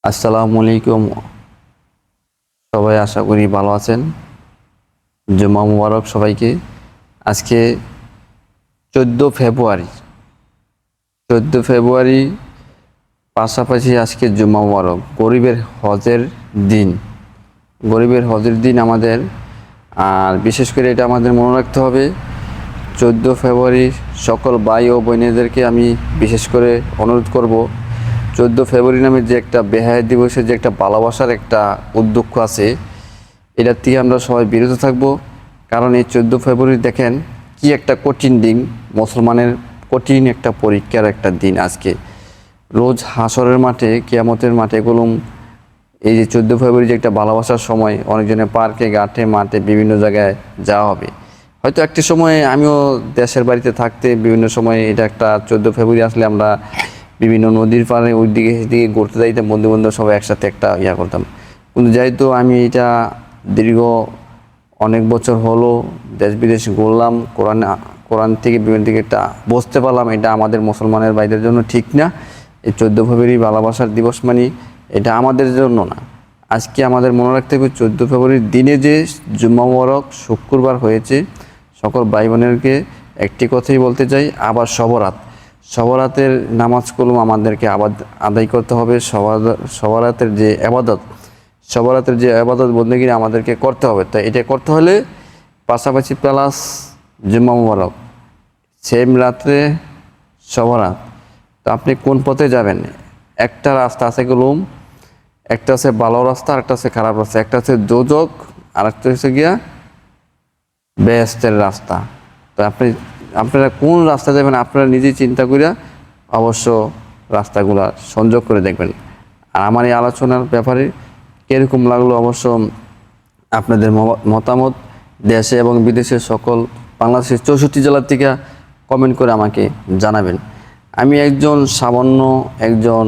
আসসালামু আলাইকুম। সবাই আশা করি ভালো আছেন। জুম্মা মুবারক সবাইকে। আজকে 14 ফেব্রুয়ারি 14 ফেব্রুয়ারি, পাশাপাশি আজকে জুম্মা মুবারক, দিন গরিবের হজের দিন আমাদের। আর বিশেষ করে এটা আমাদের মনে রাখতে হবে, 14 ফেব্রুয়ারি সকল ভাই ও বোনেদেরকে আমি বিশেষ করে অনুরোধ করব, 14 ফেব্রুয়ারি নামে যে একটা বেহায়া দিবসের যে একটা ভালোবাসার একটা উদ্যোগ আছে, এটার থেকে আমরা সবাই বিরত থাকব। কারণ এই 14 ফেব্রুয়ারি দেখেন কি একটা কঠিন দিন, মুসলমানের কঠিন একটা পরীক্ষার একটা দিন আজকে। রোজ হাসরের মাঠে, কিয়ামতের মাঠে গেলুম, এই যে 14 ফেব্রুয়ারি যে একটা ভালোবাসার সময়, অনেকজনের পার্কে, ঘাটে, মাঠে বিভিন্ন জায়গায় যাওয়া হবে। হয়তো একটি সময় আমিও দেশের বাড়িতে থাকতে বিভিন্ন সময় এটা একটা 14 ফেব্রুয়ারি আসলে আমরা বিভিন্ন নদীর পাড়ে ওই দিকে সেদিকে ঘুরতে যাইতাম, বন্ধু বান্ধব সবাই একসাথে একটা করতাম। কিন্তু যেহেতু আমি এটা দীর্ঘ অনেক বছর হলো দেশ বিদেশ ঘুরলাম, কোরআন থেকে বিভিন্ন দিকে একটা বুঝতে পারলাম এটা আমাদের মুসলমানের ভাইদের জন্য ঠিক না। এই 14 ফেব্রুয়ারি ভালোবাসার দিবস মানে এটা আমাদের জন্য না। আজকে আমাদের মনে রাখতে হবে 14 ফেব্রুয়ারির দিনে যে জুম্মা মুবারক শুক্রবার হয়েছে, সকল ভাই বোনেরকে একটি কথাই বলতে চাই, আবার সবরাতের নামাজ কলম আমাদেরকে আবার আদায় করতে হবে। সবরাতের যে আবাদত বন্দেগী আমাদেরকে করতে হবে। তাই এটা করতে হলে পাশাপাশি প্লাস জুম্মা মুবারক, সেম রাত্রে সবরাত। তো আপনি কোন পথে যাবেন? একটা রাস্তা আছে গেলুম, একটা আছে ভালো রাস্তা, আর একটা আছে খারাপ রাস্তা, একটা আছে দোজক, আর একটা হচ্ছে গিয়া বেহেশতের রাস্তা। তো আপনারা কোন রাস্তা যাবেন আপনারা নিজেই চিন্তা করে অবশ্য রাস্তাগুলা সংযোগ করে দেখবেন। আর আমার এই আলোচনার ব্যাপারে কীরকম লাগলো অবশ্য আপনাদের মতামত দেশে এবং বিদেশের সকল বাংলাদেশের 64 জেলার থেকে কমেন্ট করে আমাকে জানাবেন। আমি একজন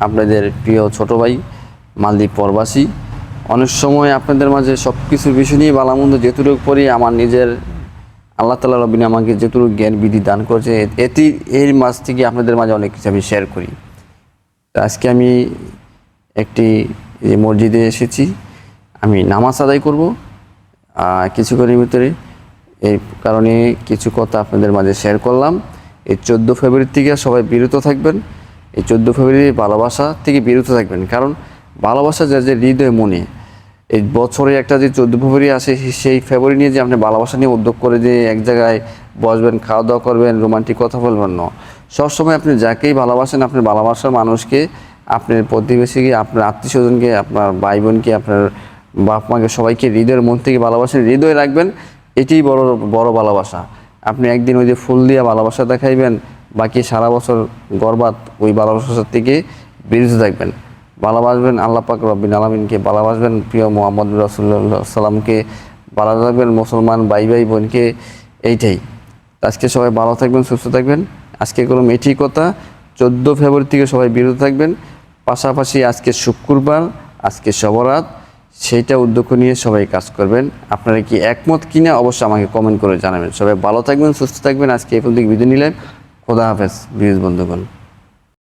আপনাদের প্রিয় ছোট ভাই, মালদ্বীপ প্রবাসী। অনেক সময় আপনাদের মাঝে সব কিছুর বিষয় নিয়ে ভালোমন্দ যেটুকু পড়ি, আমার নিজের আল্লাহ তাআলা রব্বিন আমাকে যেটুকু জ্ঞান বিধি দান করেছে, এর মাঝ থেকে আপনাদের মাঝে অনেক কিছু আমি শেয়ার করি। তো আজকে আমি একটি মসজিদে এসেছি, আমি নামাজ আদায় করব কিছুক্ষণের ভিতরে। এই কারণে কিছু কথা আপনাদের মাঝে শেয়ার করলাম। এই 14 ফেব্রুয়ারি থেকে সবাই বিরত থাকবেন। এই 14 ফেব্রুয়ারি ভালোবাসা থেকে বিরত থাকবেন, কারণ ভালোবাসা যে হৃদয় মনে, এই বছরে একটা যে 14 ফেব্রুয়ারি আসে, সেই ফেব্রুয়ারি নিয়ে যে আপনি ভালোবাসা নিয়ে উদ্যোগ করে যে এক জায়গায় বসবেন, খাওয়া দাওয়া করবেন, রোমান্টিক কথা বলবেন না। সবসময় আপনি যাকেই ভালোবাসেন, আপনি ভালোবাসার মানুষকে, আপনার প্রতিবেশীকে, আপনার আত্মীয় স্বজনকে, আপনার ভাই বোনকে, আপনার বাপ মাকে, সবাইকে হৃদয়ের মন থেকে ভালোবাসেন, হৃদয়ে রাখবেন। এটিই বড় বড় ভালোবাসা। আপনি একদিন ওই যে ফুল দিয়ে ভালোবাসা দেখাইবেন, বাকি সারা বছর গর্বাত ওই ভালোবাসার থেকে বিরত থাকবেন। ভালোবাসবেন আল্লাহ পাক রব্বিল আলামিনকে, ভালোবাসবেন প্রিয় মুহাম্মদ রাসূলুল্লাহ সাল্লামকে, ভালোবাসবেন মুসলমান ভাই বোনকে। এইটাই। আজকে সবাই ভালো থাকবেন, সুস্থ থাকবেন। আজকে কোনো এটি কথা, 14 ফেব্রুয়ারি থেকে সবাই বিরত থাকবেন। পাশাপাশি আজকে শুক্রবার, আজকে সবরাত, সেইটা উদ্যোগ নিয়ে সবাই কাজ করবেন। আপনারা কি একমত কিনা অবশ্যই আমাকে কমেন্ট করে জানাবেন। সবাই ভালো থাকবেন, সুস্থ থাকবেন। আজকে এই পর্যন্ত বিদায় নিলাম। খোদা হাফেজ বন্ধুগণ।